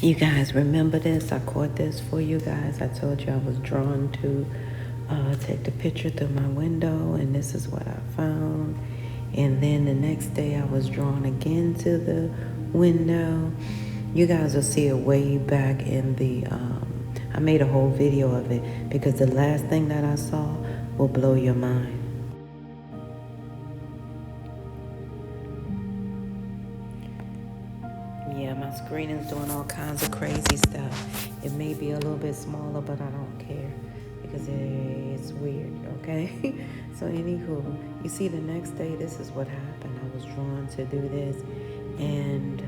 You guys remember this? I caught this for you guys. I told you I was drawn to take the picture through my window, and this is what I found. And then the next day I was drawn again to the window. You guys will see it way back in the, I made a whole video of it because the last thing that I saw will blow your mind. Yeah, my screen is doing all kinds of crazy stuff. It may be a little bit smaller, but I don't care because it's weird, okay? So anywho, you see the next day, this is what happened. I was drawn to do this, and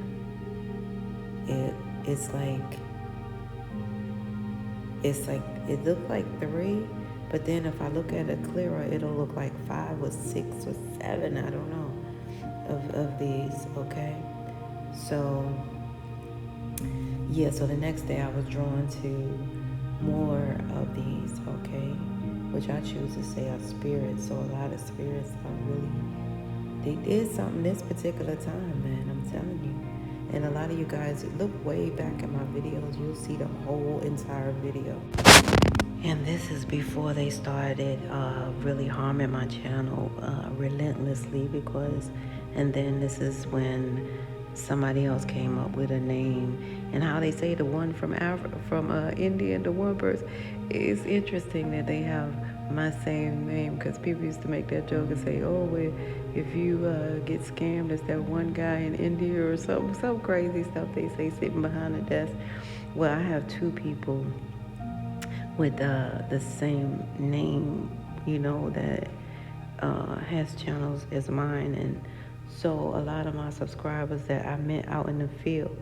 it's like it looked like 3, but then if I look at it clearer, it'll look like 5 or 6 or 7, I don't know, of these, okay? So yeah, so the next day I was drawn to more of these, okay, which I choose to say are spirits. So a lot of spirits are really, they did something this particular time, man, I'm telling you. And a lot of you guys, look way back at my videos, you'll see the whole entire video. And this is before they started really harming my channel relentlessly, because, and then this is when somebody else came up with a name, and how they say the one from India and the one person. It's interesting that they have my same name, because people used to make that joke and say, oh, well, if you get scammed, it's that one guy in India or some crazy stuff they say sitting behind the desk. Well, I have 2 people with the same name, you know, that has channels as mine. And so a lot of my subscribers that I met out in the field,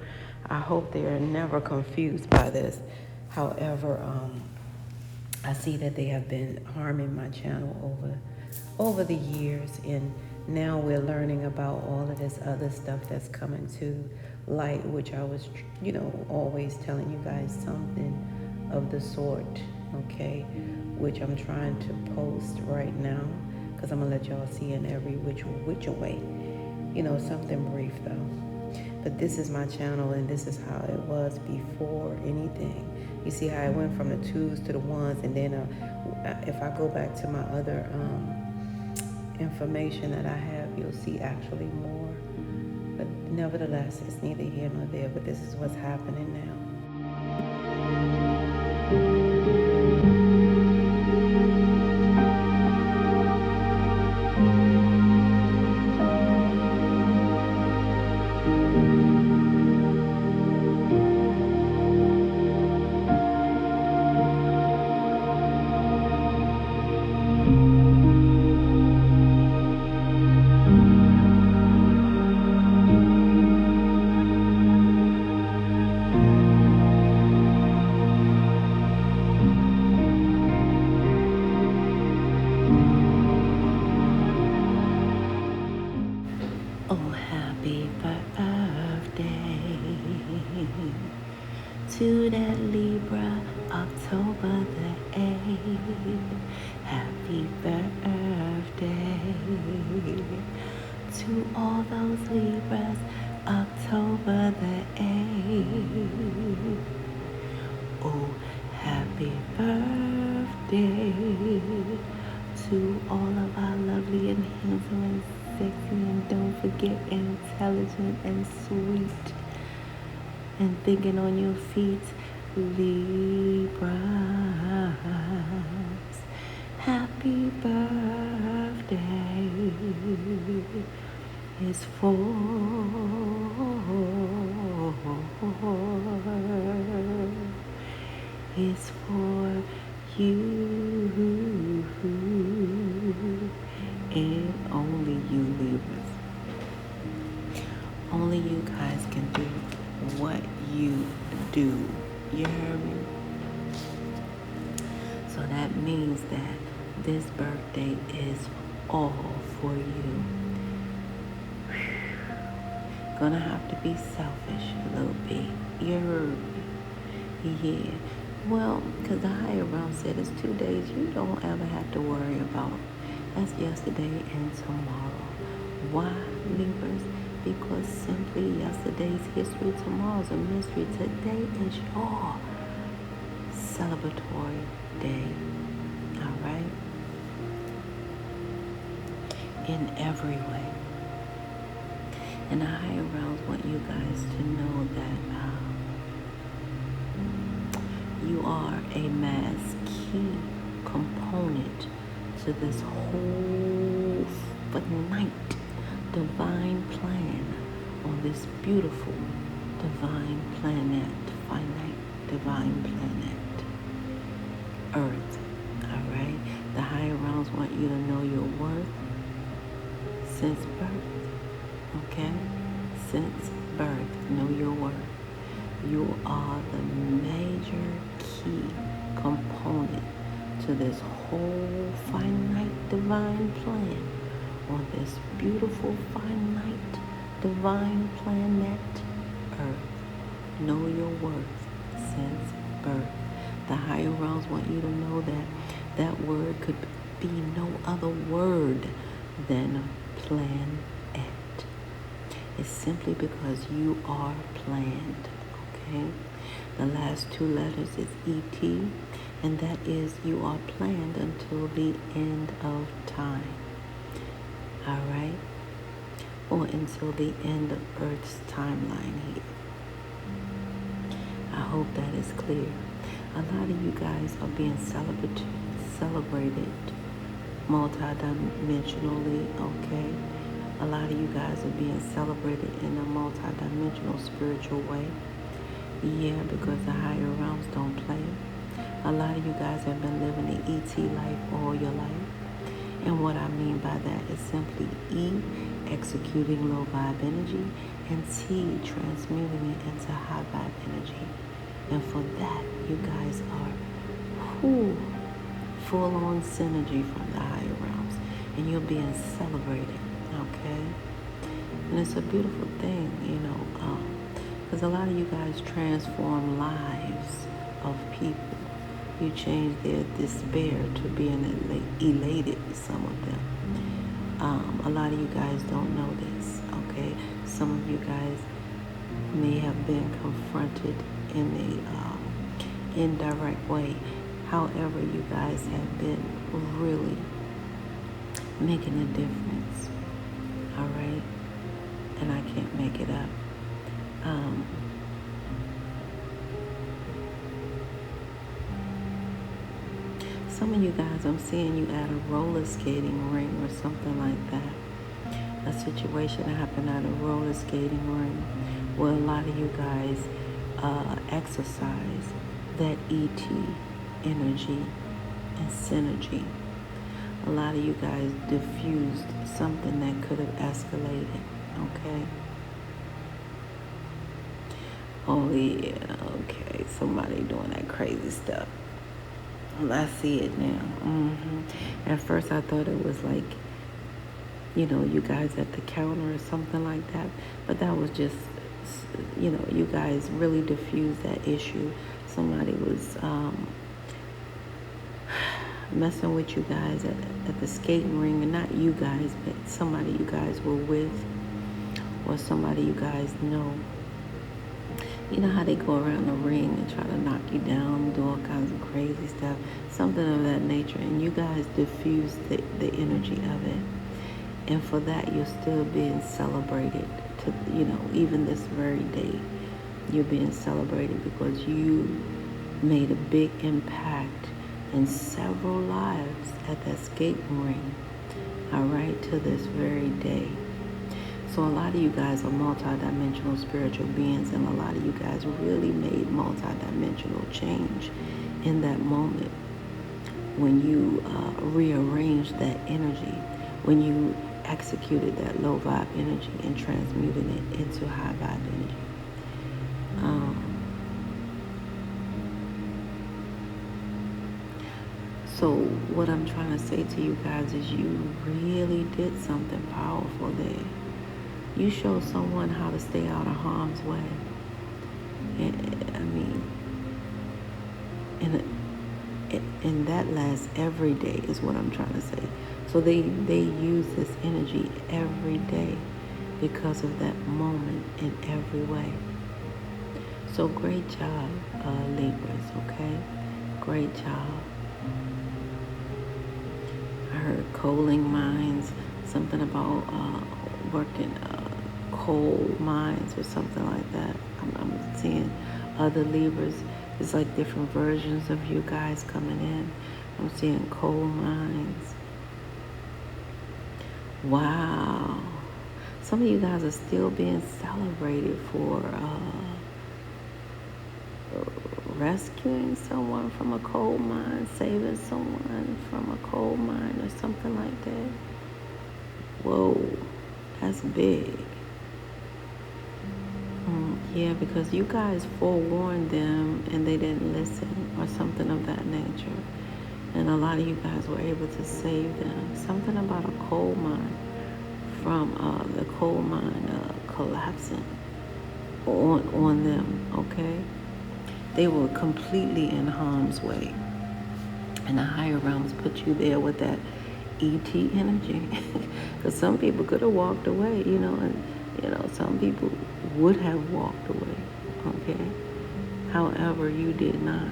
I hope they are never confused by this. However, I see that they have been harming my channel over the years, and now we're learning about all of this other stuff that's coming to light, which I was, you know, always telling you guys something of the sort, okay, which I'm trying to post right now, because I'm gonna let y'all see in every which way, you know, something brief though. But this is my channel, and this is how it was before anything. You see how it went from the 2s to the 1s, and then if I go back to my other information that I have, you'll see actually more. But nevertheless, it's neither here nor there, but this is what's happening now. Oh, happy birthday to that Libra, October the 8th. Happy birthday to all those Libras, October the 8th. Oh, happy birthday to all of our lovely and handsome and sexy, and don't forget, intelligent and sweet and thinking on your feet, Libras. Happy birthday is for you, and only you, Libras. Only you guys can do what you do. You heard me? So that means that this birthday is all for you. Gonna have to be selfish a little bit. You heard me? Yeah. Well, because the higher realm said it's 2 days you don't ever have to worry about. That's yesterday and tomorrow. Why, Libras? because simply yesterday's history, tomorrow's a mystery. Today is your celebratory day. All right? In every way. And the higher realms want you guys to know that you are a mass key component to this whole finite divine plan on this beautiful divine planet, finite divine planet, Earth. All right? The higher realms want you to know your worth since birth. Okay? Since birth, know your worth. You are the major key component to this whole finite divine plan on this beautiful finite divine planet Earth. Know your worth since birth. The higher realms want you to know that that word could be no other word than planet. It's simply because you are planned. Okay? The last two letters is ET, and that is you are planned until the end of time. All right? Or until the end of Earth's timeline here. I hope that is clear. A lot of you guys are being celebrated multidimensionally, okay? A lot of you guys are being celebrated in a multidimensional spiritual way. Yeah, because the higher realms don't play. A lot of you guys have been living the ET life all your life. And what I mean by that is simply E, executing low vibe energy, and T, transmuting it into high vibe energy. And for that, you guys are full-on synergy from the higher realms. And you're being celebrated, okay? And it's a beautiful thing, you know, because a lot of you guys transform lives of people. You change their despair to being elated, some of them. A lot of you guys don't know this, okay? Some of you guys may have been confronted in a indirect way. However, you guys have been really making a difference, all right? And I can't make it up. Some of you guys, I'm seeing you at a roller skating ring or something like that. A situation happened at a roller skating ring where a lot of you guys exercise that ET energy and synergy. A lot of you guys diffused something that could have escalated, okay? Oh yeah, okay, somebody doing that crazy stuff. Well, I see it now. At first I thought it was like, you know, you guys at the counter or something like that. But that was just, you know, you guys really diffused that issue. Somebody was messing with you guys at the skating ring. And not you guys, but somebody you guys were with. Or somebody you guys know. You know how they go around the ring and try to knock you down, do all kinds of crazy stuff, something of that nature, and you guys diffuse the energy of it. And for that, you're still being celebrated to, you know, even this very day, you're being celebrated because you made a big impact in several lives at that skating ring, all right, to this very day. So a lot of you guys are multidimensional spiritual beings, and a lot of you guys really made multidimensional change in that moment when you rearranged that energy, when you executed that low vibe energy and transmuted it into high vibe energy. So what I'm trying to say to you guys is you really did something powerful there. You show someone how to stay out of harm's way. And that lasts every day is what I'm trying to say. So they use this energy every day. because of that moment in every way. So great job, Libras, okay? Great job. I heard coaling mines, something about working coal mines or something like that. I'm seeing other Libras. It's like different versions of you guys coming in. I'm seeing coal mines. Wow. Some of you guys are still being celebrated for rescuing someone from a coal mine, saving someone from a coal mine or something like that. Whoa, that's big. Yeah, because you guys forewarned them and they didn't listen or something of that nature. And a lot of you guys were able to save them. Something about a coal mine from the coal mine collapsing on them, okay? They were completely in harm's way. And the higher realms put you there with that ET energy. Because some people could have walked away, and some people would have walked away, okay? However, you did not.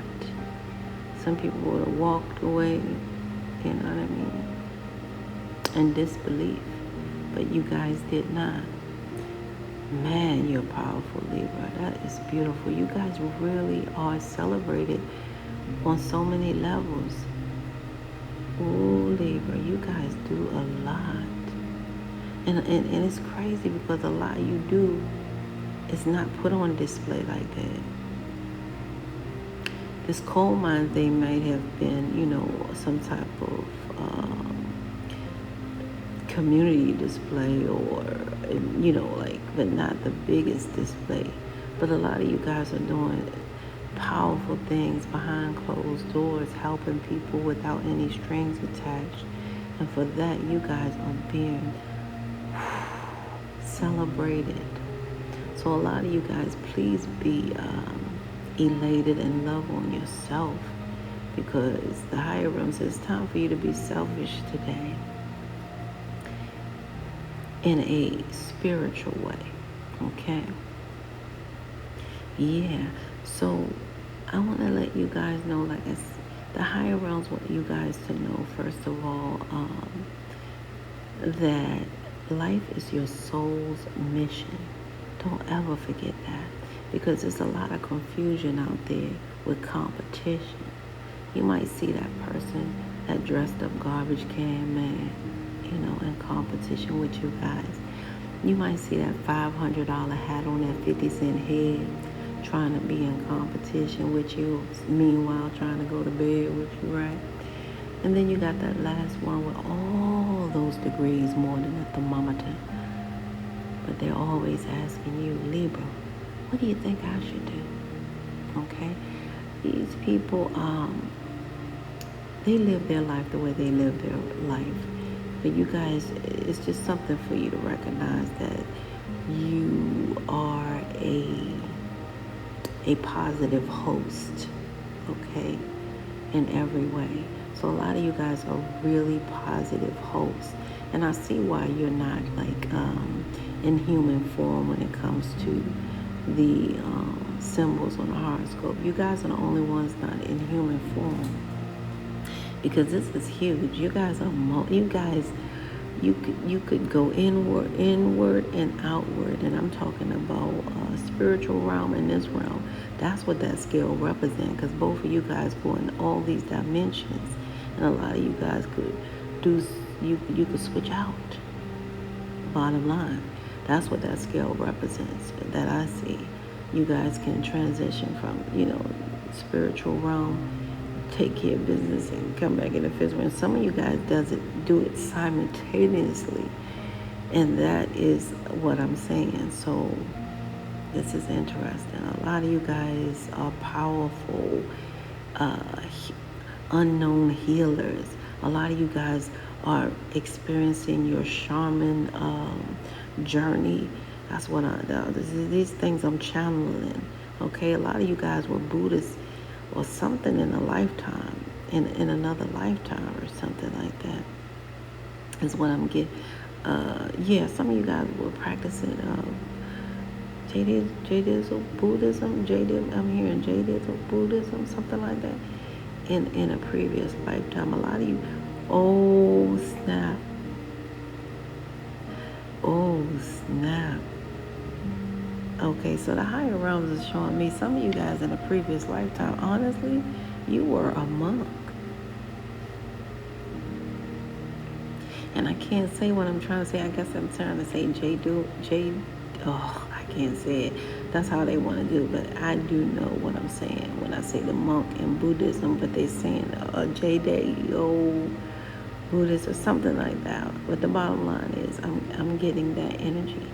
Some people would have walked away, you know what I mean, in disbelief. But you guys did not. Man, you're powerful, Libra. That is beautiful. You guys really are celebrated on so many levels. Ooh, Libra, you guys do a lot. And it's crazy because a lot you do is not put on display like that. This coal mine thing might have been, some type of community display or, but not the biggest display. But a lot of you guys are doing powerful things behind closed doors, helping people without any strings attached. And for that, you guys are being celebrated. So a lot of you guys, please be elated and love on yourself, because the higher realms, it's time for you to be selfish today in a spiritual way, okay? Yeah, so I want to let you guys know, the higher realms want you guys to know, first of all, that life is your soul's mission. Don't ever forget that, because there's a lot of confusion out there with competition. You might see that person, that dressed up garbage can man, in competition with you guys. You might see that $500 hat on that 50-cent head trying to be in competition with you, meanwhile trying to go to bed with you, right? And then you got that last one with all those degrees, more than a thermometer. But they're always asking you, Libra, what do you think I should do? Okay? These people, they live their life the way they live their life. But you guys, it's just something for you to recognize that you are a positive host, okay, in every way. So a lot of you guys are really positive hosts. And I see why you're not in human form when it comes to the symbols on the horoscope. You guys are the only ones not in human form, because this is huge. You guys are you could go inward and outward, and I'm talking about spiritual realm and this realm. That's what that scale represents, because both of you guys go in all these dimensions, and a lot of you guys could you could switch out. Bottom line, that's what that scale represents, that I see. You guys can transition from spiritual realm, take care of business, and come back in the physical. And some of you guys do it simultaneously, and that is what I'm saying. So this is interesting. A lot of you guys are powerful, unknown healers. A lot of you guys are experiencing your shaman journey. That's what these things I'm channeling. Okay, a lot of you guys were Buddhists or something in a lifetime, in another lifetime or something like that, is what I'm Yeah, some of you guys were practicing Jadism Buddhism. I'm hearing Jadism Buddhism, something like that. In a previous lifetime, a lot of you. Oh snap! Oh snap! Okay, so the higher realms is showing me some of you guys in a previous lifetime. Honestly, you were a monk. And I can't say what I'm trying to say. I guess I'm trying to say I can't say it. That's how they want to do. But I do know what I'm saying when I say the monk in Buddhism, but they're saying J-D-O Buddhist or something like that. But the bottom line is I'm getting that energy.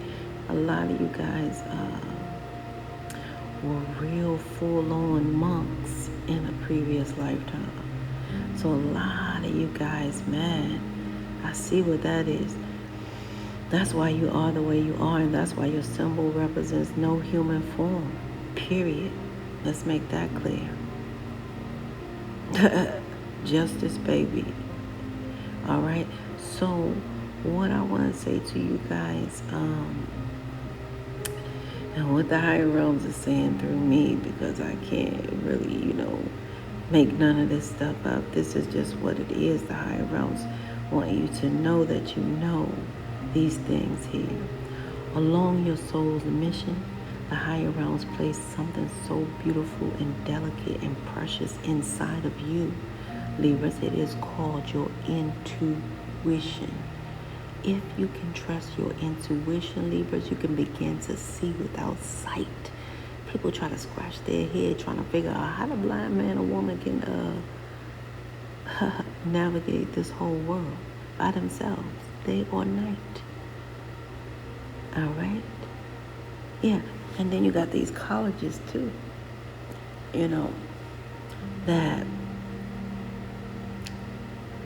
A lot of you guys were real full-on monks in a previous lifetime. So a lot of you guys, man, I see what that is. That's why you are the way you are, and that's why your symbol represents no human form. Period. Let's make that clear. Justice, baby. All right. So what I want to say to you guys, and what the higher realms are saying through me, because I can't really, make none of this stuff up. This is just what it is. The higher realms want you to know that you know these things here. Along your soul's mission, the higher realms place something so beautiful and delicate and precious inside of you. Libras, it is called your intuition. If you can trust your intuition, Libras, you can begin to see without sight. People try to scratch their head trying to figure out how the blind man or woman can navigate this whole world by themselves, day or night. All right? Yeah, and then you got these colleges too, that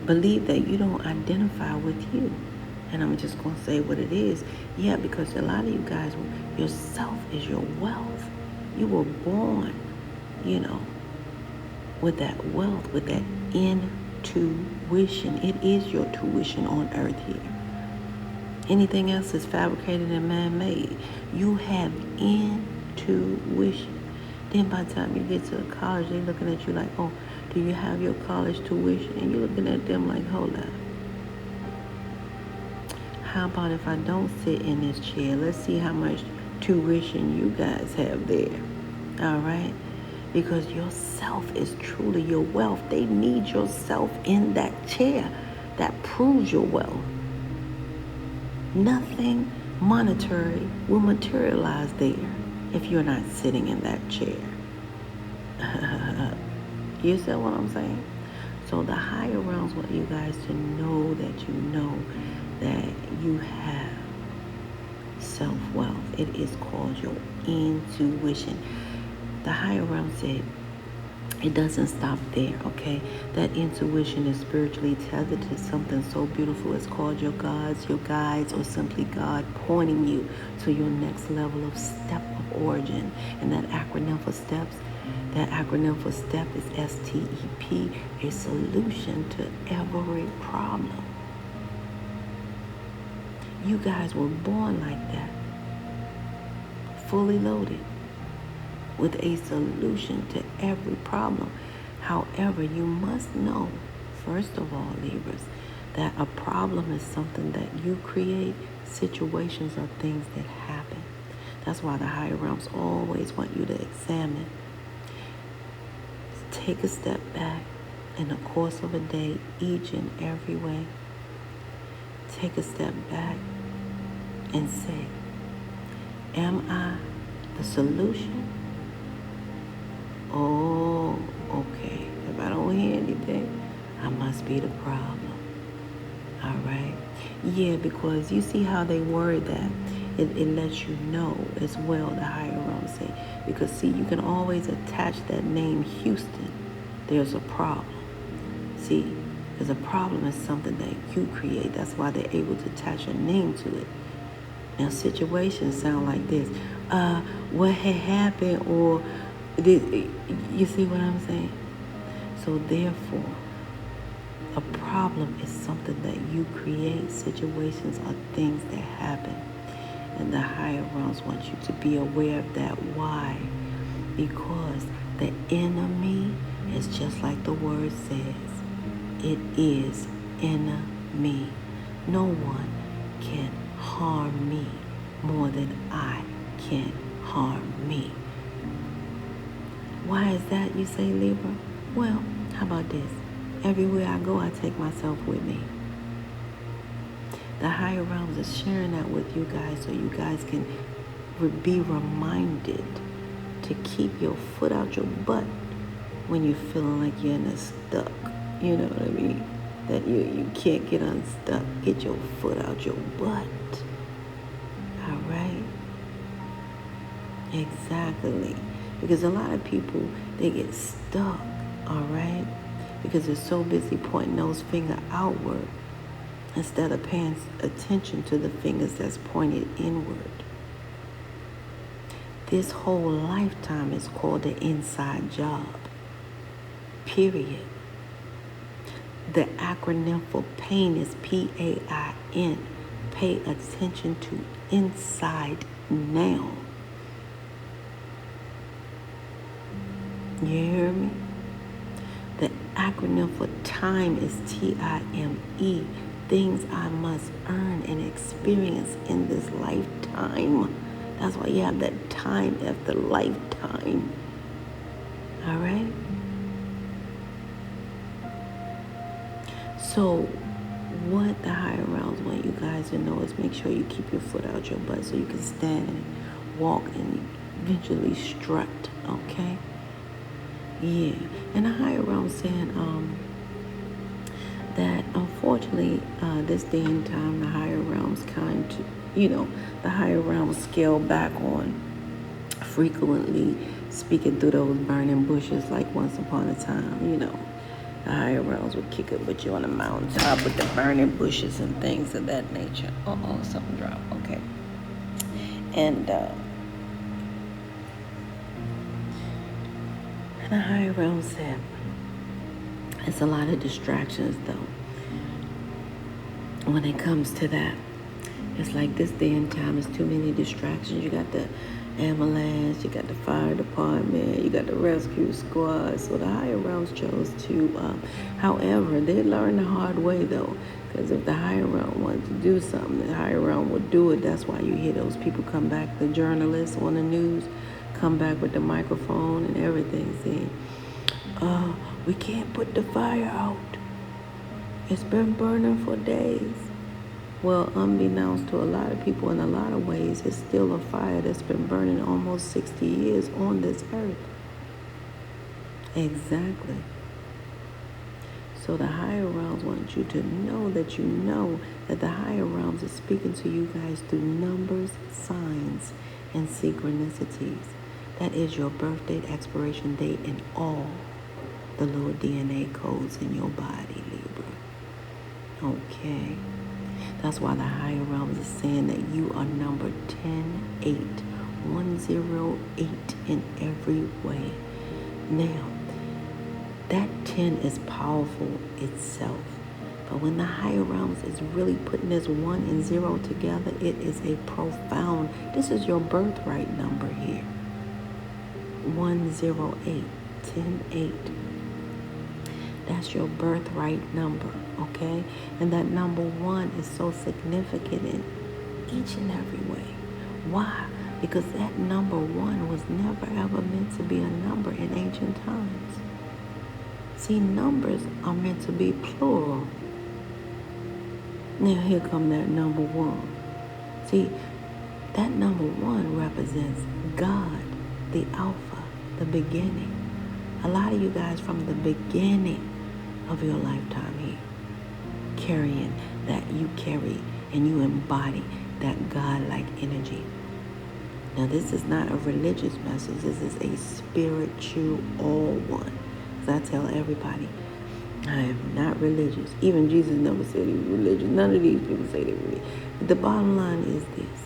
believe that you don't identify with you. And I'm just going to say what it is. Yeah, because a lot of you guys, yourself is your wealth. You were born, with that wealth, with that intuition. It is your tuition on earth here. Anything else is fabricated and man-made. You have intuition. Then by the time you get to college, they're looking at you like, oh, do you have your college tuition? And you're looking at them like, hold up. How about if I don't sit in this chair? Let's see how much tuition you guys have there. All right? Because yourself is truly your wealth. They need yourself in that chair. That proves your wealth. Nothing monetary will materialize there if you're not sitting in that chair. You see what I'm saying? So the higher realms want you guys to know that you know that you have self-wealth. It is called your intuition. The higher realm said it doesn't stop there, okay? That intuition is spiritually tethered to something so beautiful. It's called your gods, your guides, or simply God pointing you to your next level of step of origin. And that acronym for steps, is STEP, a solution to every problem. You guys were born like that, fully loaded, with a solution to every problem. However, you must know, first of all, Libras, that a problem is something that you create. Situations are things that happen. That's why the higher realms always want you to examine. Take a step back in the course of a day, each and every way. Take a step back and say, am I the solution? Oh, okay. If I don't hear anything, I must be the problem. All right? Yeah, because you see how they word that. It lets you know as well, the higher realms say. Because see, you can always attach that name Houston. There's a problem. See, because a problem is something that you create. That's why they're able to attach a name to it. Now, situations sound like this. What had happened, or you see what I'm saying? So therefore, A problem is something that you create, situations or things that happen. And the higher realms want you to be aware of that. Why? Because the enemy is just like the word says. It is enemy. No one can harm me more than I can harm me. Why is that, you say, Libra? Well, how about this? Everywhere I go, I take myself with me. The higher realms are sharing that with you guys so you guys can be reminded to keep your foot out your butt when you're feeling like you're in a stuck. You know what I mean? That you can't get unstuck. Get your foot out your butt. All right? Exactly. Because a lot of people, they get stuck. All right? Because they're so busy pointing those fingers outward instead of paying attention to the fingers that's pointed inward. This whole lifetime is called the inside job. Period. The acronym for PAIN is PAIN. Pay attention to inside now. You hear me? The acronym for time is TIME. Things I must earn and experience in this lifetime. That's why you have that time after lifetime. All right? So what the higher realms want you guys to know is make sure you keep your foot out your butt so you can stand and walk and eventually strut, okay? Yeah. And the higher realms saying that unfortunately this day and time the higher realms the higher realms scale back on frequently speaking through those burning bushes like once upon a time, The higher realms would kick it with you on the mountaintop with the burning bushes and things of that nature. Something dropped. Okay. And the higher realms said, it's a lot of distractions though. When it comes to that, it's like this day and time is too many distractions. You got the ambulance, you got the fire department, you got the rescue squad. So the higher realms chose to, however, they learned the hard way though. Because if the higher realm wanted to do something, the higher realm would do it. That's why you hear those people come back, the journalists on the news, come back with the microphone and everything saying, we can't put the fire out. It's been burning for days. Well, unbeknownst to a lot of people in a lot of ways, it's still a fire that's been burning almost 60 years on this earth. Exactly. So the higher realms want you to know that the higher realms are speaking to you guys through numbers, signs, and synchronicities. That is your birth date, expiration date, and all the little DNA codes in your body, Libra. Okay. That's why the higher realms is saying that you are number 108, 108 in every way. Now, that 10 is powerful itself. But when the higher realms is really putting this 1 and 0 together, it is a profound, this is your birthright number here. 108, 10-8. That's your birthright number, okay? And that number 1 is so significant in each and every way. Why? Because that number 1 was never ever meant to be a number in ancient times. See, numbers are meant to be plural. Now here come that number 1. See, that number 1 represents God, the Alpha, the beginning. A lot of you guys from the beginning of your lifetime here, carrying that you carry and you embody that God-like energy. Now this is not a religious message, this is a spiritual one. Because I tell everybody, I am not religious. Even Jesus never said he was religious. None of these people say they're religious. But the bottom line is this.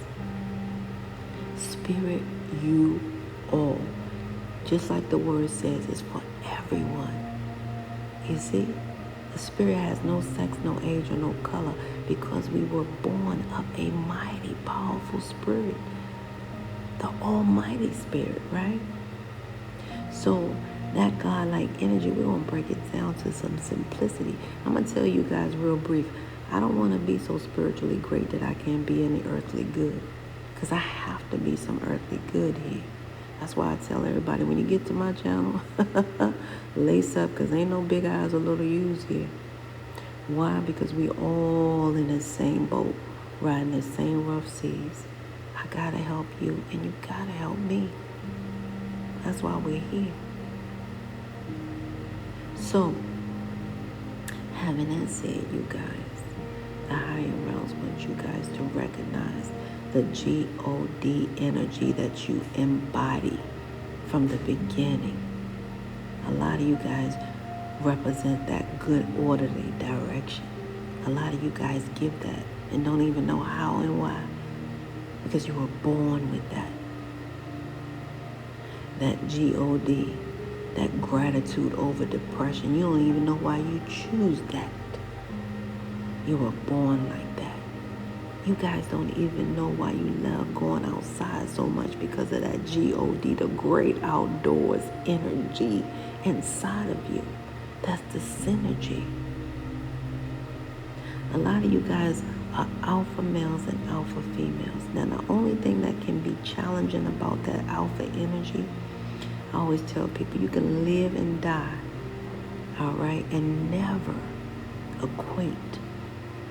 Spirit, you all. Just like the word says, it's for everyone. You see? The spirit has no sex, no age, or no color, because we were born of a mighty, powerful spirit, the Almighty Spirit, right? So that God-like energy, we're going to break it down to some simplicity. I'm going to tell you guys real brief. I don't want to be so spiritually great that I can't be any earthly good, because I have to be some earthly good here. That's why I tell everybody, when you get to my channel, lace up, because ain't no big eyes or little U's here. Why? Because we all in the same boat, riding the same rough seas. I got to help you, and you got to help me. That's why we're here. So, having that said, you guys, the higher realms want you guys to recognize the God energy that you embody from the beginning. A lot of you guys represent that good, orderly direction. A lot of you guys give that and don't even know how and why, because you were born with that. That God, that gratitude over depression. You don't even know why you choose that. You were born like that. You guys don't even know why you love going outside so much, because of that God, the great outdoors energy inside of you. That's the synergy. A lot of you guys are alpha males and alpha females. Now, the only thing that can be challenging about that alpha energy, I always tell people, you can live and die, all right, and never equate.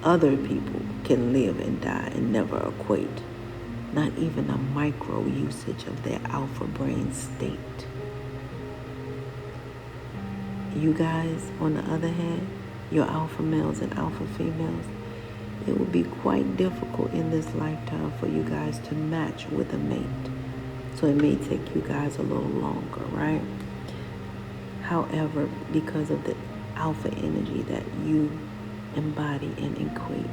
Other people can live and die and never equate, not even a micro usage of their alpha brain state. You guys, on the other hand, your alpha males and alpha females, it will be quite difficult in this lifetime for you guys to match with a mate. So it may take you guys a little longer, right? However, because of the alpha energy that you embody and equate.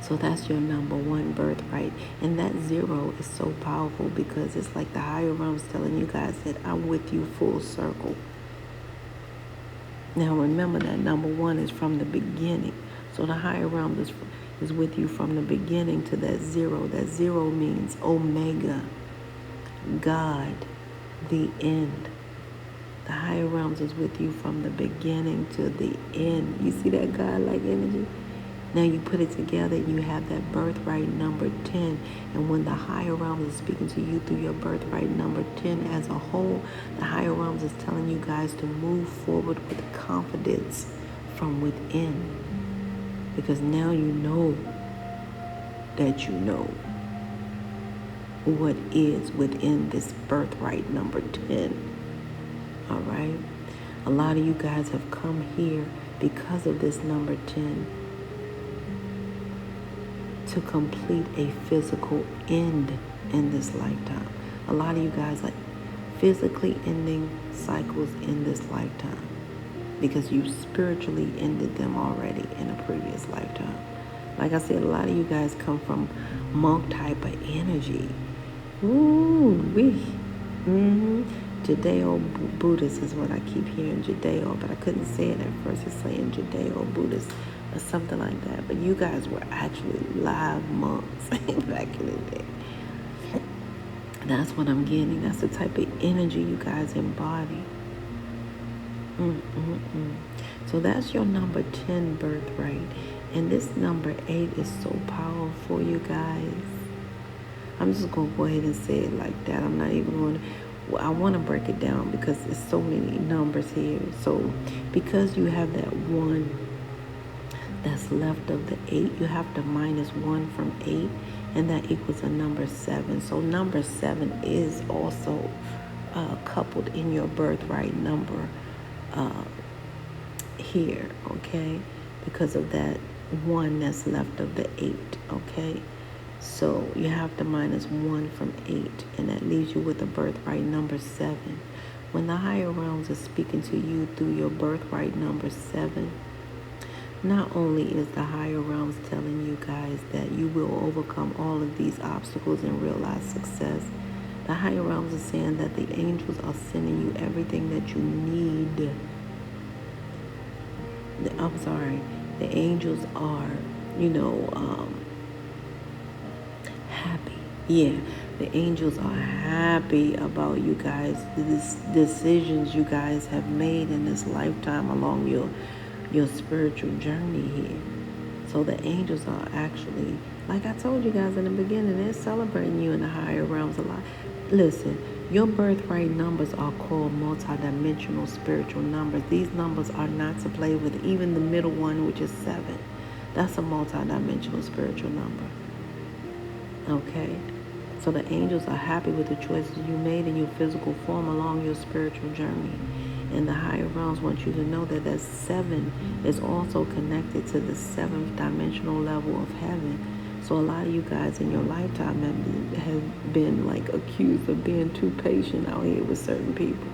So that's your number one birthright. And that 0 is so powerful, because it's like the higher realms telling you guys that I'm with you full circle. Now remember that number 1 is from the beginning. So the higher realm is with you from the beginning to that 0. That 0 means Omega, God, the end. The higher realms is with you from the beginning to the end. You see that God-like energy? Now you put it together and you have that birthright number 10. And when the higher realms is speaking to you through your birthright number 10 as a whole, the higher realms is telling you guys to move forward with confidence from within. Because now you know that you know what is within this birthright number 10. All right? A lot of you guys have come here because of this number 10 to complete a physical end in this lifetime. A lot of you guys are physically ending cycles in this lifetime because you spiritually ended them already in a previous lifetime. Like I said, a lot of you guys come from monk type of energy. Ooh-wee. Judeo-Buddhist is what I keep hearing, Judeo, but I couldn't say it at first. It's saying Judeo-Buddhist or something like that. But you guys were actually live monks back in the day. That's what I'm getting. That's the type of energy you guys embody. So that's your number 10 birthright. And this number 8 is so powerful, you guys. I'm just going to go ahead and say it like that. I'm not even going to... I want to break it down because there's so many numbers here. So because you have that 1 that's left of the 8, you have to minus 1 from 8, and that equals a number 7. So number 7 is also coupled in your birthright number here, okay? Because of that 1 that's left of the 8, okay? So you have to minus 1 from 8, and that leaves you with a birthright number 7. When the higher realms are speaking to you through your birthright number 7, not only is the higher realms telling you guys that you will overcome all of these obstacles and realize success, the higher realms are saying that the angels are sending you everything that you need I'm sorry, the angels are, you know, happy. Yeah, the angels are happy about you guys, the decisions you guys have made in this lifetime along your spiritual journey here. So the angels are actually, like I told you guys in the beginning, they're celebrating you in the higher realms a lot. Listen, your birthright numbers are called multidimensional spiritual numbers. These numbers are not to play with. Even the middle one, which is 7, that's a multidimensional spiritual number. Okay? So the angels are happy with the choices you made in your physical form along your spiritual journey. And the higher realms want you to know that that 7 is also connected to the 7th dimensional level of heaven. So a lot of you guys in your lifetime have been like accused of being too patient out here with certain people.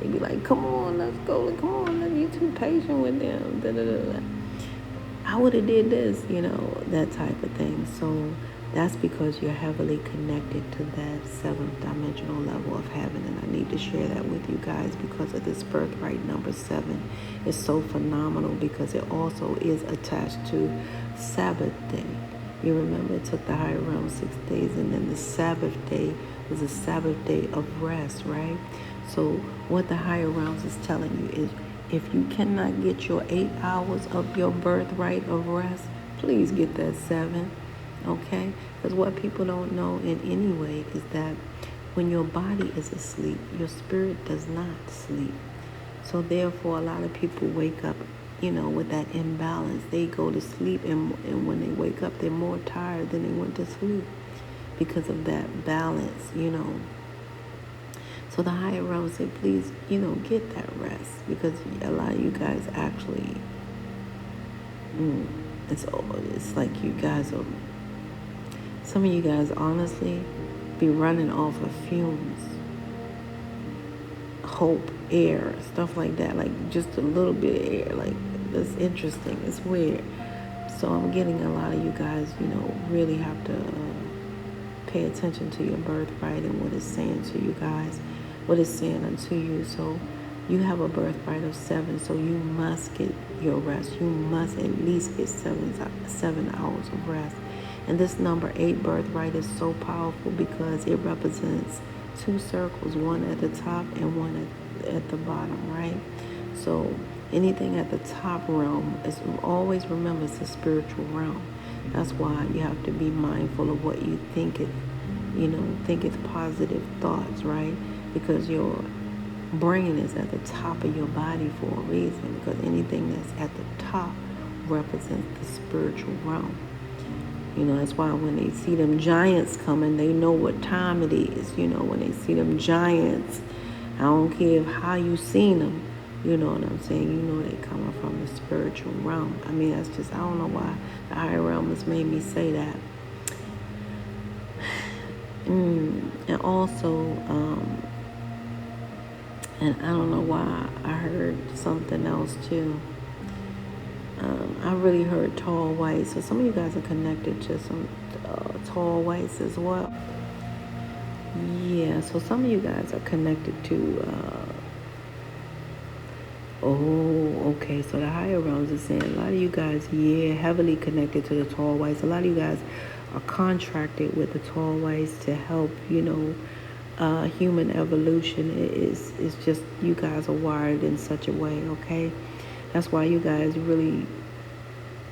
They'd be like, come on, let's go, come on, you're too patient with them. Da, da, da, da. I would have did this, that type of thing. So that's because you're heavily connected to that 7th dimensional level of heaven. And I need to share that with you guys because of this birthright number 7. It's so phenomenal because it also is attached to Sabbath day. You remember it took the higher realm 6 days, and then the Sabbath day was a Sabbath day of rest, right? So what the higher realms is telling you is, if you cannot get your 8 hours of your birthright of rest, please get that 7, okay? Because what people don't know in any way is that when your body is asleep, your spirit does not sleep. So therefore, a lot of people wake up, with that imbalance. They go to sleep, and when they wake up, they're more tired than they went to sleep because of that balance, So the higher realms say, please, get that rest, because a lot of you guys actually, it's like you guys are, some of you guys honestly be running off of fumes, hope, air, stuff like that, like just a little bit of air, like that's interesting, it's weird. So I'm getting a lot of you guys, really have to pay attention to your birthright and what it's saying to you guys, what it's saying unto you. So you have a birthright of 7, so you must get your rest. You must at least get 7 hours of rest. And this number 8 birthright is so powerful because it represents 2 circles, one at the top and one at the bottom, right? So anything at the top realm is always, remember, it's a spiritual realm. That's why you have to be mindful of what you think it's positive thoughts, right? Because your brain is at the top of your body for a reason, because anything that's at the top represents the spiritual realm. That's why when they see them giants coming, they know what time it is. When they see them giants, I don't care how you seen them, you know what I'm saying? They're coming from the spiritual realm. I mean, that's just, I don't know why the higher realm has made me say that. And also, and I don't know why I heard something else too. I really heard tall whites. So some of you guys are connected to some tall whites as well. Yeah, so some of you guys are connected to, okay, so the higher realms are saying a lot of you guys, heavily connected to the tall whites. A lot of you guys are contracted with the tall whites to help, human evolution. It's just, you guys are wired in such a way, okay? That's why you guys really,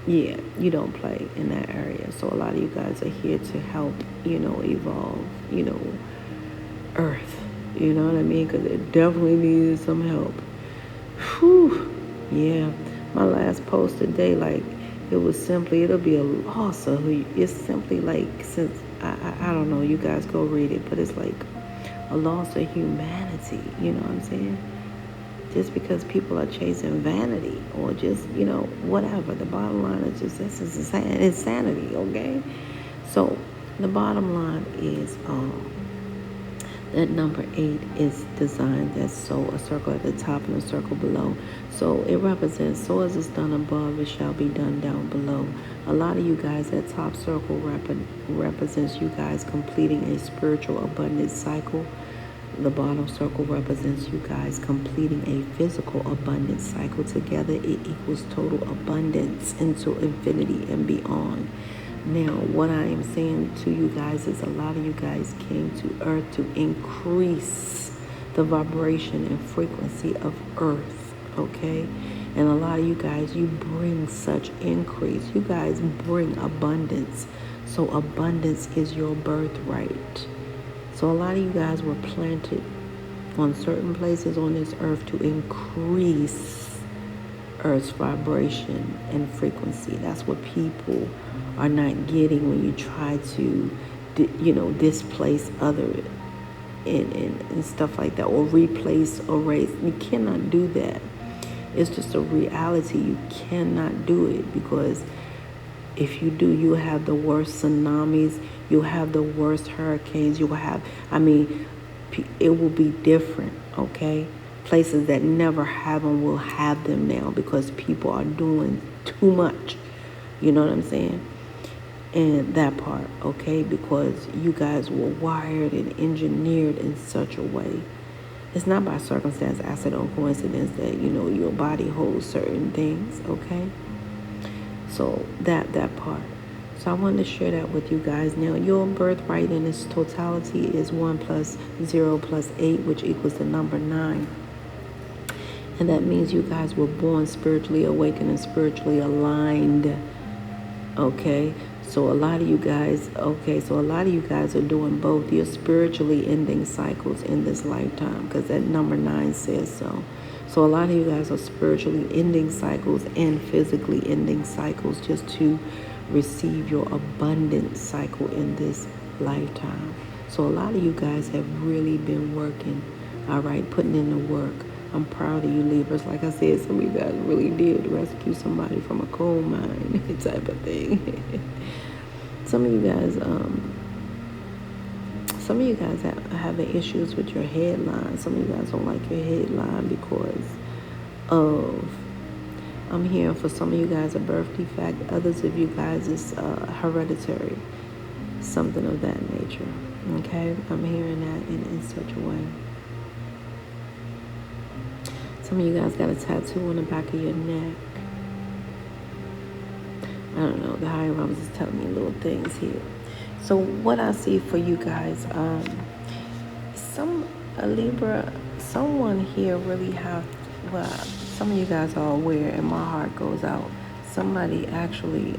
you don't play in that area. So a lot of you guys are here to help, evolve, Earth. You know what I mean? Because it definitely needed some help. Whew. Yeah. My last post today, like, it'll be a loss of who it's simply like, since, I don't know, you guys go read it, but it's like a loss of humanity. You know what I'm saying? Just because people are chasing vanity or just, whatever. The bottom line is just, this is insanity, okay? So the bottom line is that number 8 is designed as so, a circle at the top and a circle below. So it represents, so as it's done above, it shall be done down below. A lot of you guys, that top circle represents you guys completing a spiritual abundance cycle. The bottom circle represents you guys completing a physical abundance cycle. Together, it equals total abundance into infinity and beyond. Now, what I am saying to you guys is a lot of you guys came to Earth to increase the vibration and frequency of Earth, okay? And a lot of you guys, you bring such increase. You guys bring abundance. So abundance is your birthright. So a lot of you guys were planted on certain places on this earth to increase Earth's vibration and frequency. That's what people are not getting when you try to, displace other and stuff like that, or replace or erase. You cannot do that. It's just a reality. You cannot do it, because if you do, you have the worst tsunamis, you'll have the worst hurricanes, you'll have, it will be different, okay? Places that never have them will have them now because people are doing too much. You know what I'm saying? And that part, okay? Because you guys were wired and engineered in such a way. It's not by circumstance, accident, or coincidence that, your body holds certain things, okay? So that part. So I wanted to share that with you guys. Now, your birthright in its totality is 1 plus 0 plus 8, which equals the number 9. And that means you guys were born spiritually awakened and spiritually aligned. Okay? So a lot of you guys are doing both. You're spiritually ending cycles in this lifetime, because that number 9 says so. So a lot of you guys are spiritually ending cycles and physically ending cycles just to receive your abundance cycle in this lifetime. So a lot of you guys have really been working, all right, putting in the work. I'm proud of you, Libras. Like I said, some of you guys really did rescue somebody from a coal mine type of thing. Some of you guys having issues with your headline. Some of you guys don't like your headline because of, I'm hearing for some of you guys a birth defect. Others of you guys is hereditary, something of that nature. Okay, I'm hearing that in such a way. Some of you guys got a tattoo on the back of your neck. I don't know, the higher realms is telling me little things here. So what I see for you guys, Libra, someone here really some of you guys are aware, and my heart goes out. Somebody actually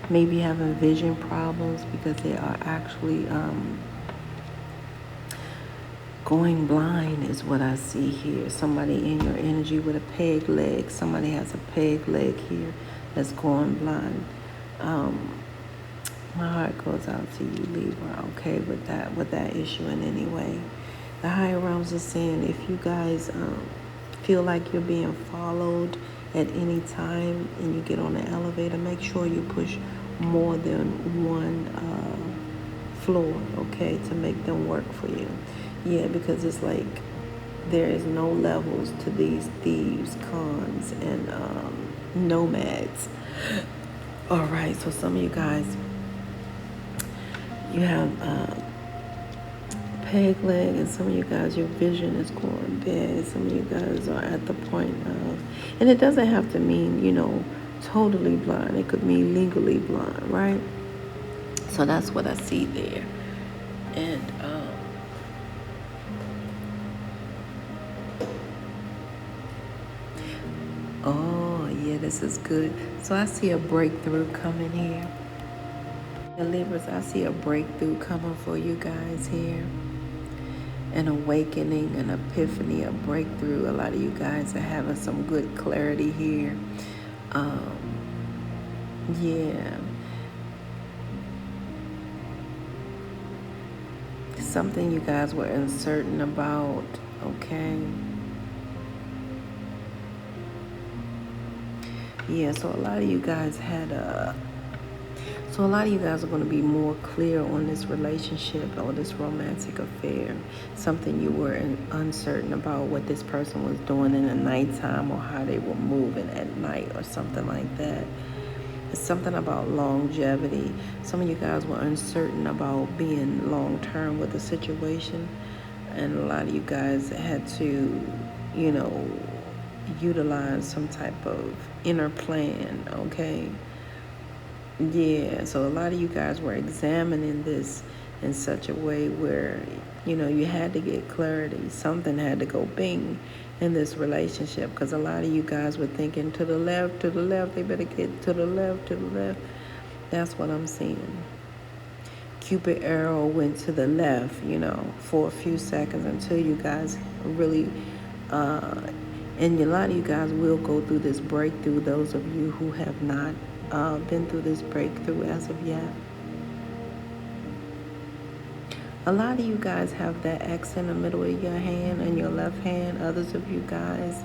maybe having vision problems because they are actually going blind is what I see here. Somebody in your energy with a peg leg. Somebody has a peg leg here that's going blind. My heart goes out to you, Libra, okay, with that issue in any way. The higher realms are saying if you guys feel like you're being followed at any time and you get on the elevator, make sure you push more than one floor, okay, to make them work for you. Yeah, because it's like there is no levels to these thieves, cons, and nomads. All right, so some of you guys, you have peg leg, and some of you guys, your vision is going bad. Some of you guys are at the point of, and it doesn't have to mean, totally blind. It could mean legally blind, right? So that's what I see there. And oh yeah, this is good. So I see a breakthrough coming here. The Libras, I see a breakthrough coming for you guys here. An awakening, an epiphany, a breakthrough. A lot of you guys are having some good clarity here. Yeah. Something you guys were uncertain about, okay? Yeah, so a lot of you guys are going to be more clear on this relationship or this romantic affair. Something you were uncertain about, what this person was doing in the nighttime or how they were moving at night or something like that. It's something about longevity. Some of you guys were uncertain about being long-term with a situation. And a lot of you guys had to, you know, utilize some type of inner plan, okay? Yeah, so a lot of you guys were examining this in such a way where, you know, you had to get clarity. Something had to go bing in this relationship, because a lot of you guys were thinking to the left, they better get to the left, to the left. That's what I'm seeing. Cupid arrow went to the left, you know, for a few seconds until you guys really, and a lot of you guys will go through this breakthrough, those of you who have not been through this breakthrough as of yet. A lot of you guys have that X in the middle of your hand and your left hand. Others of you guys,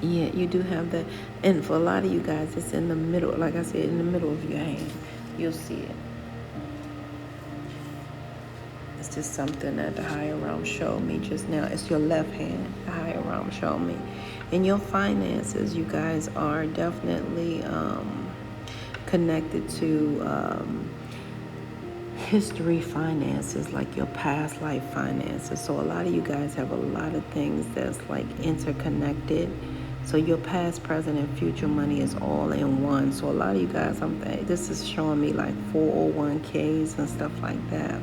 yeah, you do have that. And for a lot of you guys, it's in the middle. Like I said, in the middle of your hand. You'll see it. It's just something that the higher realm showed me just now. It's your left hand, the higher realm showed me. In your finances, you guys are definitely connected to history finances, like your past life finances. So a lot of you guys have a lot of things that's like interconnected. So your past, present, and future money is all in one. So a lot of you guys, this is showing me like 401ks and stuff like that.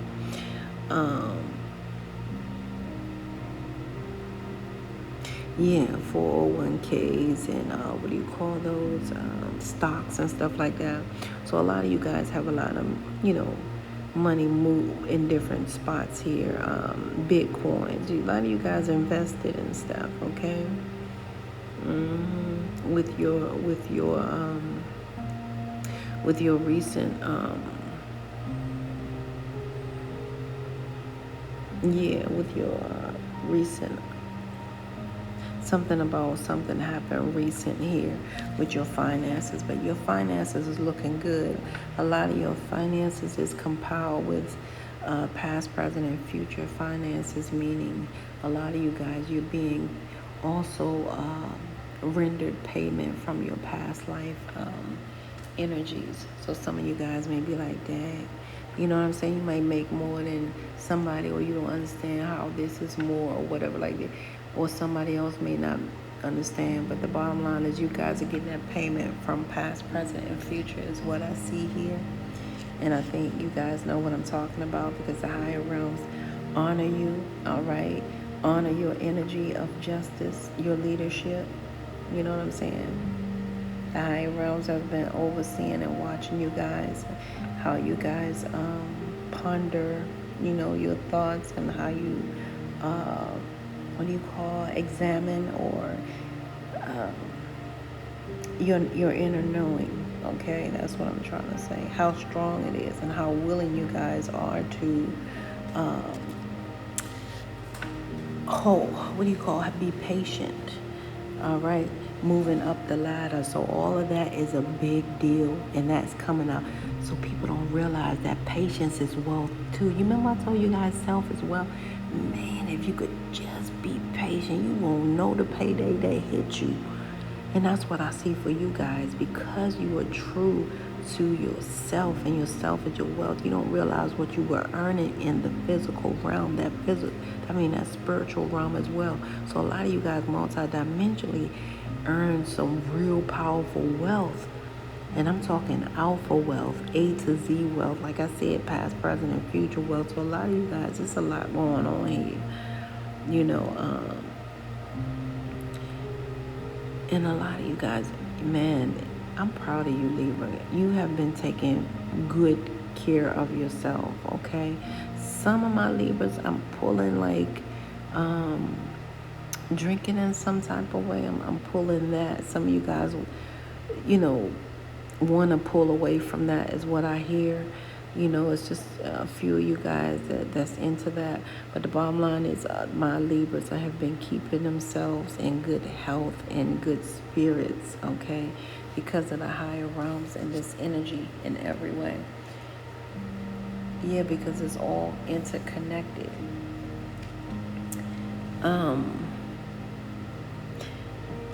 Yeah, 401ks and what do you call those? Stocks and stuff like that. So a lot of you guys have a lot of, you know, money move in different spots here. Bitcoins. A lot of you guys invested in stuff, okay? With your recent with your recent something happened recent here with your finances, but your finances is looking good. A lot of your finances is compiled with past, present, and future finances, meaning a lot of you guys, you're being also rendered payment from your past life energies. So some of you guys may be like, dang, you know what I'm saying? You might make more than somebody, or you don't understand how this is more, or whatever like that. Or somebody else may not understand. But the bottom line is you guys are getting that payment from past, present, and future is what I see here. And I think you guys know what I'm talking about, because the higher realms honor you, all right? Honor your energy of justice, your leadership. You know what I'm saying? The higher realms have been overseeing and watching you guys, how you guys ponder, you know, your thoughts, and how you, examine, or your inner knowing. Okay, that's what I'm trying to say. How strong it is, and how willing you guys are to be patient. All right, moving up the ladder. So all of that is a big deal, and that's coming up. So people don't realize that patience is wealth too. You remember I told you guys self is wealth? Man, if you could just be patient, you won't know the payday that hit you. And that's what I see for you guys. Because you are true to yourself, and yourself is your wealth, you don't realize what you were earning in the physical realm, that spiritual realm as well. So a lot of you guys multidimensionally earn some real powerful wealth. And I'm talking alpha wealth, A to Z wealth. Like I said, past, present, and future wealth. So a lot of you guys, there's a lot going on here. You know, and a lot of you guys, man, I'm proud of you, Libra. You have been taking good care of yourself, okay? Some of my Libras, I'm pulling like drinking in some type of way. I'm pulling that. Some of you guys, you know, want to pull away from that is what I hear. You know, it's just a few of you guys that's into that. But the bottom line is my Libras have been keeping themselves in good health and good spirits, okay? Because of the higher realms and this energy in every way. Yeah, because it's all interconnected.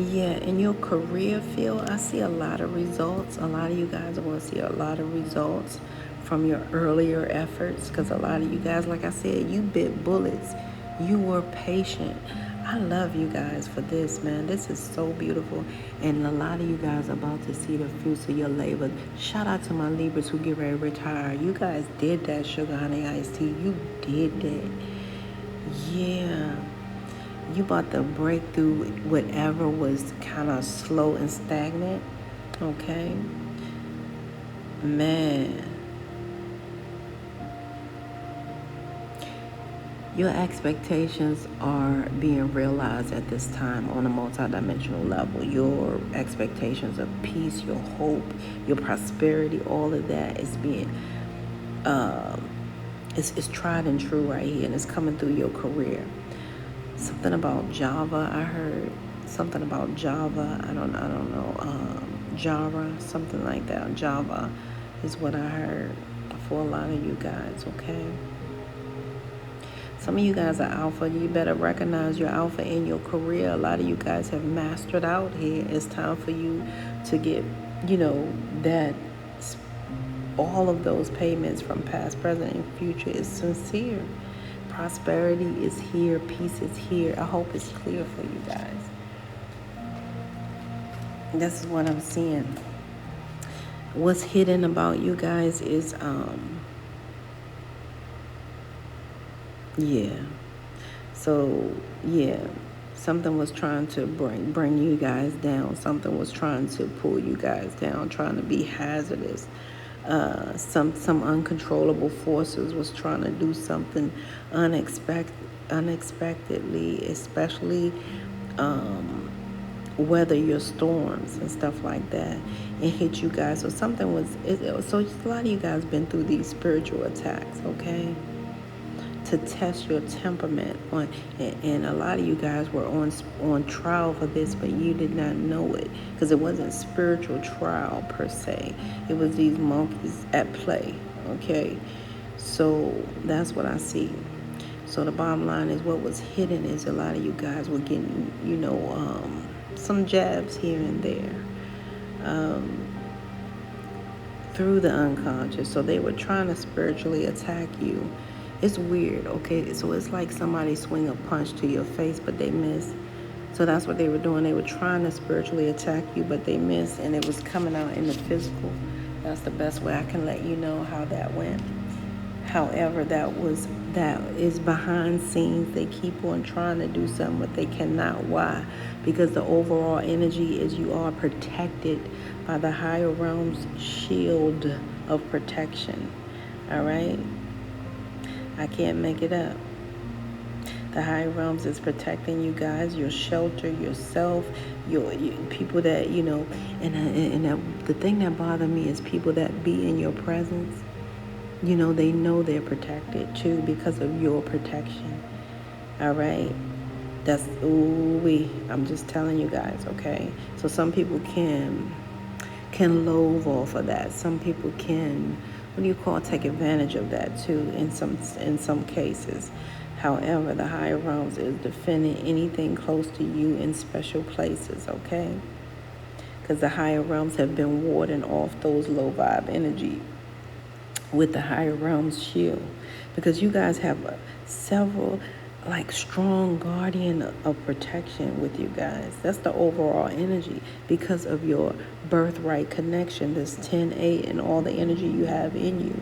Yeah, in your career field, I see a lot of results. A lot of you guys are going to see a lot of results from your earlier efforts, because a lot of you guys, like I said, you bit bullets. You were patient. I love you guys for this, man. This is so beautiful. And a lot of you guys are about to see the fruits of your labor. Shout out to my Libras who get ready to retire. You guys did that, Sugar Honey Iced Tea. You did that. Yeah. You about to break through whatever was kind of slow and stagnant. Okay? Man. Your expectations are being realized at this time on a multidimensional level. Your expectations of peace, your hope, your prosperity, all of that is being, it's tried and true right here, and it's coming through your career. Something about Java, I heard. Something about Java, I don't know, Java, something like that. Java is what I heard for a lot of you guys, okay? Some of you guys are alpha. You better recognize your alpha in your career. A lot of you guys have mastered out here. It's time for you to get, that all of those payments from past, present, and future is sincere. Prosperity is here. Peace is here. I hope it's clear for you guys. This is what I'm seeing. What's hidden about you guys is, something was trying to bring you guys down. Something was trying to pull you guys down, trying to be hazardous. Some uncontrollable forces was trying to do something unexpectedly, especially weather your storms and stuff like that, and hit you guys. So something was. So a lot of you guys been through these spiritual attacks, okay? To test your temperament and a lot of you guys were on trial for this, but you did not know it, because it wasn't spiritual trial per se. It was these monkeys at play, okay? So that's what I see. So the bottom line is, what was hidden is a lot of you guys were getting, some jabs here and there through the unconscious. So they were trying to spiritually attack you. It's weird, okay? So it's like somebody swing a punch to your face, but they miss. So that's what they were doing. They were trying to spiritually attack you, but they missed, and it was coming out in the physical. That's the best way I can let you know how that went. However, that is behind scenes. They keep on trying to do something, but they cannot. Why? Because the overall energy is you are protected by the higher realms shield of protection. All right? I can't make it up. The higher realms is protecting you guys, your shelter, yourself, your people that, and the thing that bothered me is people that be in your presence, they know they're protected too because of your protection. All right? That's, I'm just telling you guys, okay? So some people can loathe off of that. Some people can, take advantage of that too in some cases. However, the higher realms is defending anything close to you in special places, okay? Because the higher realms have been warding off those low vibe energy with the higher realms shield. Because you guys have several strong guardian of protection with you guys. That's the overall energy because of your birthright connection, this 10-8 and all the energy you have in you.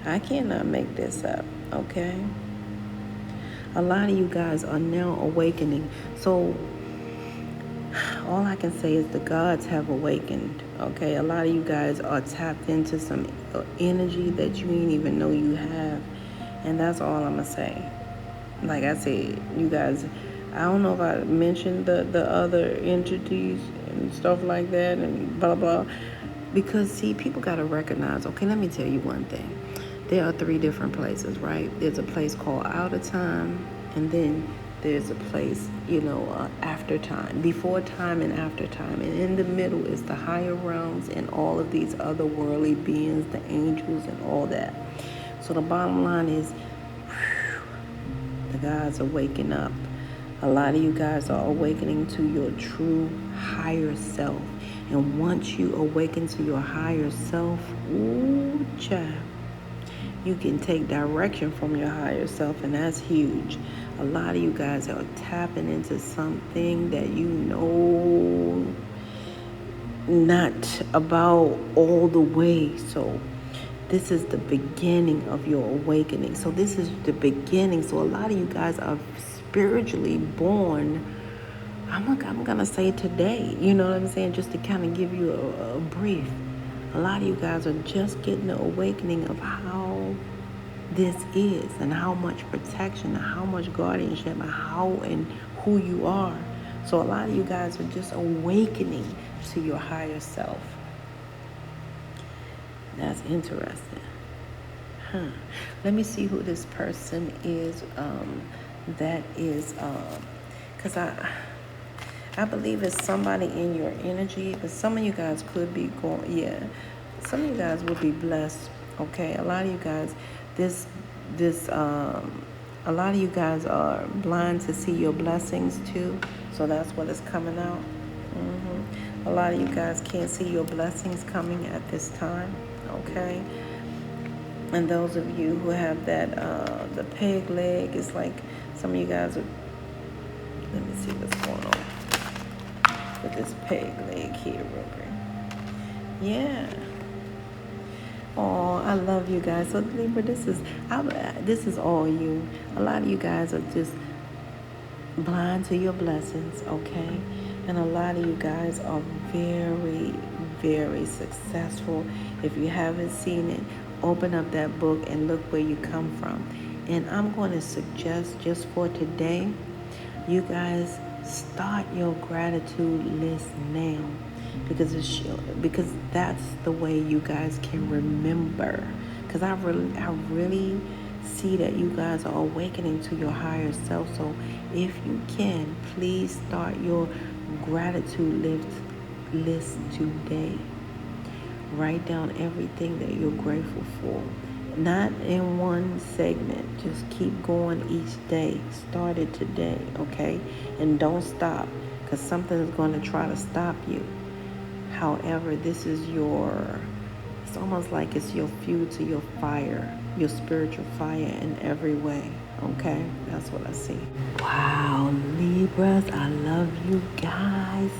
I cannot make this up, okay? A lot of you guys are now awakening. So all I can say is the gods have awakened, okay? A lot of you guys are tapped into some energy that you didn't even know you have. And that's all I'm going to say. Like I said, you guys, I don't know if I mentioned the other entities and stuff like that and blah, blah. Because, see, people got to recognize, okay, let me tell you one thing. There are 3 different places, right? There's a place called out of time, and then there's a place, after time, before time and after time. And in the middle is the higher realms and all of these other worldly beings, the angels and all that. So the bottom line is, the gods are waking up. A lot of you guys are awakening to your true higher self. And once you awaken to your higher self, child, You can take direction from your higher self, and that's huge. A lot of you guys are tapping into something that you know not about all the way. So this is the beginning of your awakening. So this is the beginning. So a lot of you guys are spiritually born. I'm gonna say today. You know what I'm saying? Just to kind of give you a brief. A lot of you guys are just getting the awakening of how this is, and how much protection, and how much guardianship, and how and who you are. So a lot of you guys are just awakening to your higher self. That's interesting. Let me see who this person is. That is, because I believe it's somebody in your energy, but some of you guys could be going, yeah, some of you guys would be blessed, okay? A lot of you guys, a lot of you guys are blind to see your blessings too, so that's what is coming out. A lot of you guys can't see your blessings coming at this time, okay? And those of you who have that, the peg leg, it's like some of you guys are, let me see what's going on with this peg leg here, Robert. Yeah. Oh, I love you guys. So Libra, this is all you. A lot of you guys are just blind to your blessings, okay? And a lot of you guys are very, very successful. If you haven't seen it, open up that book and look where you come from. And I'm going to suggest, just for today, you guys start your gratitude list now, because that's the way you guys can remember. Because I really see that you guys are awakening to your higher self. So if you can, please start your gratitude list today. Write down everything that you're grateful for. Not in one segment. Just keep going each day. Start it today, okay? And don't stop, because something is going to try to stop you. However, this is it's almost like it's your fuel to your fire, your spiritual fire in every way, okay? That's what I see. Wow, Libras, I love you guys.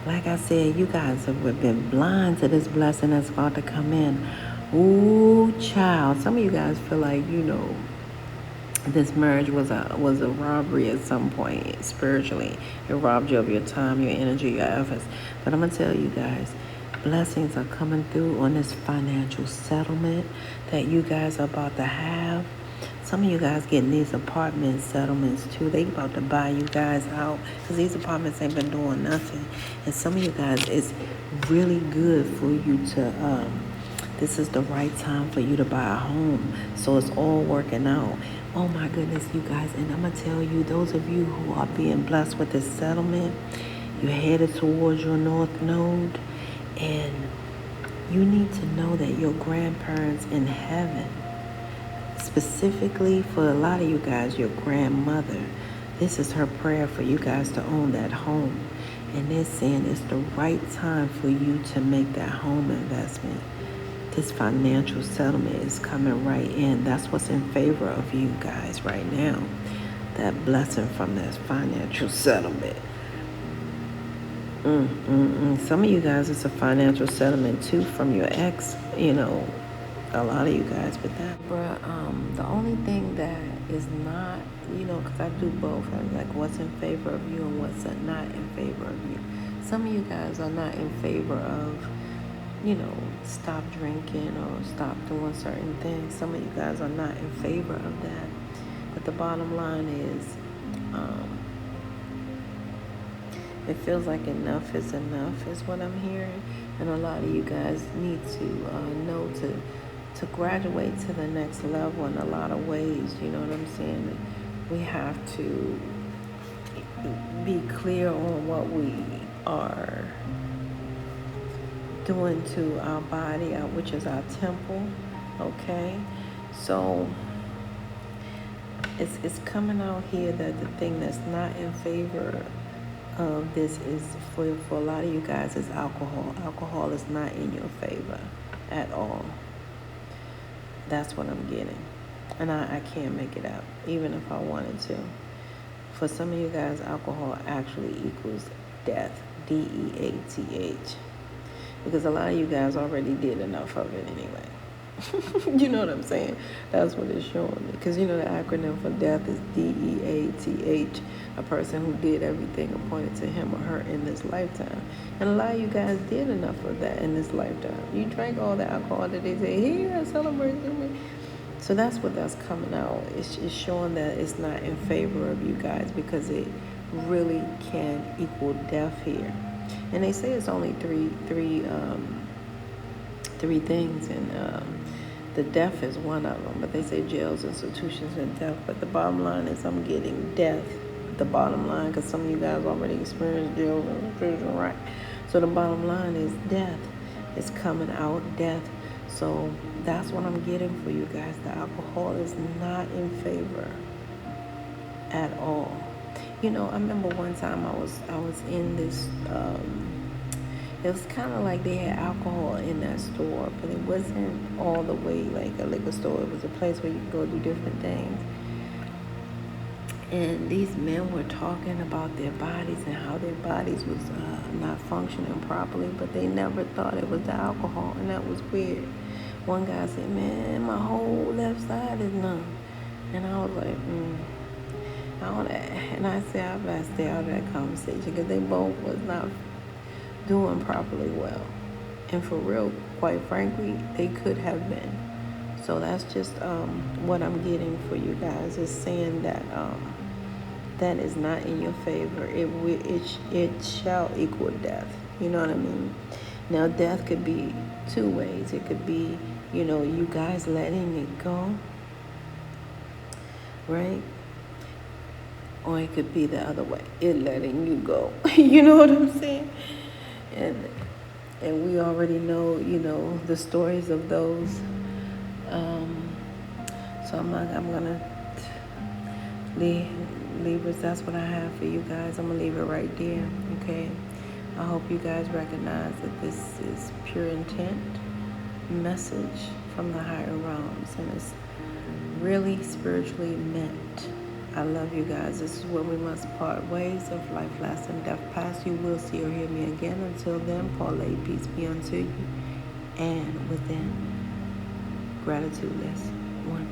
Like I said, you guys have been blind to this blessing that's about to come in. Ooh, child. Some of you guys feel like, this marriage was a robbery at some point spiritually. It robbed you of your time, your energy, your efforts. But I'm going to tell you guys, blessings are coming through on this financial settlement that you guys are about to have. Some of you guys getting these apartment settlements too. They about to buy you guys out, because these apartments ain't been doing nothing. And some of you guys, it's really good for you to, this is the right time for you to buy a home. So it's all working out. Oh my goodness, you guys. And I'm going to tell you, those of you who are being blessed with this settlement, you're headed towards your north node. And you need to know that your grandparents in heaven, specifically for a lot of you guys, your grandmother, this is her prayer for you guys to own that home. And they're saying it's the right time for you to make that home investment. This financial settlement is coming right in. That's what's in favor of you guys right now. That blessing from this financial settlement. Some of you guys, it's a financial settlement too from your ex, a lot of you guys with that. The only thing that is not, because I do both, I'm like what's in favor of you and what's not in favor of you. Some of you guys are not in favor of, stop drinking or stop doing certain things. Some of you guys are not in favor of that. But the bottom line is, it feels like enough is enough is what I'm hearing. And a lot of you guys need to know to graduate to the next level in a lot of ways. You know what I'm saying? We have to be clear on what we are doing to our body, which is our temple, okay? So it's coming out here that the thing that's not in favor of this is, for a lot of you guys, is alcohol. Alcohol is not in your favor at all. That's what I'm getting. And I can't make it out, even if I wanted to. For some of you guys, alcohol actually equals death. Death. Because a lot of you guys already did enough of it anyway. You know what I'm saying? That's what it's showing me. Because you know the acronym for death is DEATH, a person who did everything appointed to him or her in this lifetime. And a lot of you guys did enough of that in this lifetime. You drank all the alcohol that they say, here, celebrate with me. So that's what that's coming out. It's showing that it's not in favor of you guys because it really can equal death here. And they say it's only three things, and the death is one of them. But they say jails, institutions, and death. But the bottom line is I'm getting death. The bottom line, because some of you guys already experienced jails and institutions, right? So the bottom line is death. It's coming out, death. So that's what I'm getting for you guys. The alcohol is not in favor at all. You know, I remember one time I was in this, it was kind of like they had alcohol in that store, but it wasn't all the way like a liquor store. It was a place where you could go do different things. And these men were talking about their bodies and how their bodies was not functioning properly, but they never thought it was the alcohol, and that was weird. One guy said, man, my whole left side is numb. And I was like, and I said, I better stay out of that conversation because they both was not doing properly well. And for real, quite frankly, they could have been. So that's just what I'm getting for you guys, is saying that that is not in your favor. It shall equal death. You know what I mean? Now, death could be two ways. It could be, you know, you guys letting it go, right? Or it could be the other way, it letting you go. You know what I'm saying? And we already know, you know, the stories of those. So I'm gonna leave Libras. That's what I have for you guys. I'm gonna leave it right there. Okay. I hope you guys recognize that this is pure intent message from the higher realms, and it's really spiritually meant. I love you guys. This is where we must part ways. Of life, last, and death past, you will see or hear me again. Until then, parlay, peace be unto you, and within, gratitude less. One.